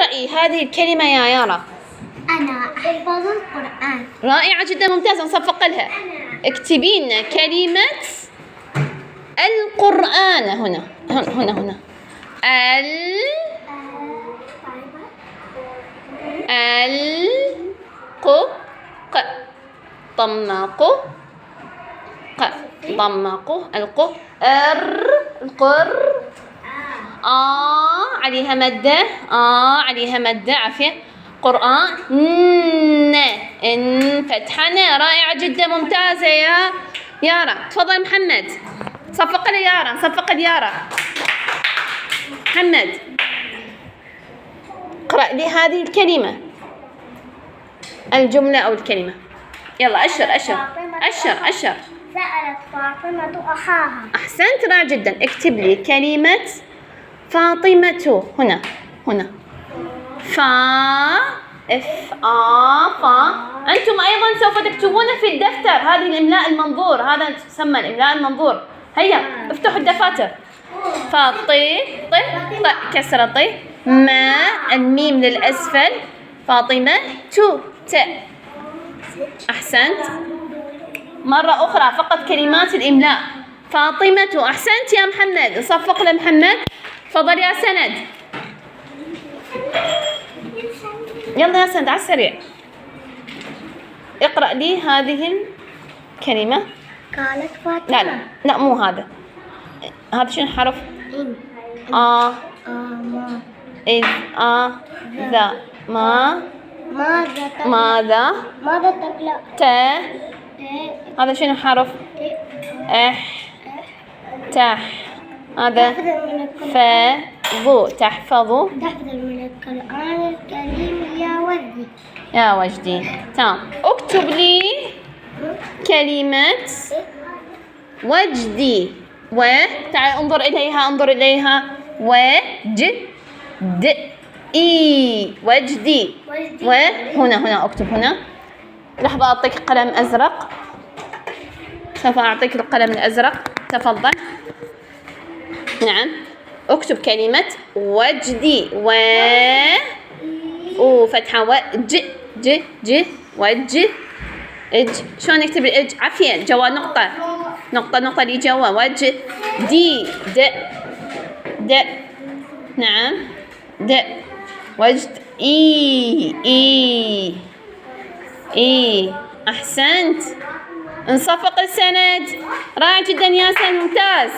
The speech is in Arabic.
اقرأي هذه الكلمة يا يارا. أنا أحفظ القرآن. رائعة جدا، ممتازة، نصفق لها. اكتبي لنا كلمة القرآن هنا هنا. طمق الق القر عليها مدة، عليها مدة، عافية. قرآن ان فتحنا. رائعة جدا، ممتازة يا يارا. تفضل محمد، صفق لي يارا، نصفق ليارا. محمد اقرأ لي هذه الكلمة، الجملة أو الكلمة. يلا أشر. سألت فاطمة أخاها. أحسنت، رائع جدا. اكتب لي كلمة فاطمة هنا فا أنتم أيضا سوف تكتبون في الدفتر هذه الإملاء المنظور، هذا يسمى الإملاء المنظور. هيا افتحوا الدفاتر. فاطي كسرة طي، ما الميم للأسفل، فاطمة أحسنت. مرة أخرى فقط كلمات الإملاء. فاطمة. أحسنت يا محمد، نصفق لمحمد. تفضل يا سند. يلا يا سند على السريع، اقرأ لي هذه الكلمة. قالت فاطمة. لا مو هذا شنو حرف؟ إن. ما إذ ذا ماذا تقرأ؟ هذا شنو حرف؟ تح. هذا تحفظ من القرآن الكريم يا وجدي. تمام، اكتب لي كلمة وجدي. تعال انظر إليها. وجدي. هنا اكتب هنا. لحظة أعطيك قلم أزرق، سوف أعطيك القلم الأزرق، تفضل. نعم، اكتب كلمة وجدي. فتحة وج شلون نكتب الإج؟ عافية، جوا نقطة لي جوا. وجدي. نعم، وجد. أحسنت، انصفق السند. رائع جدا يا سند، ممتاز.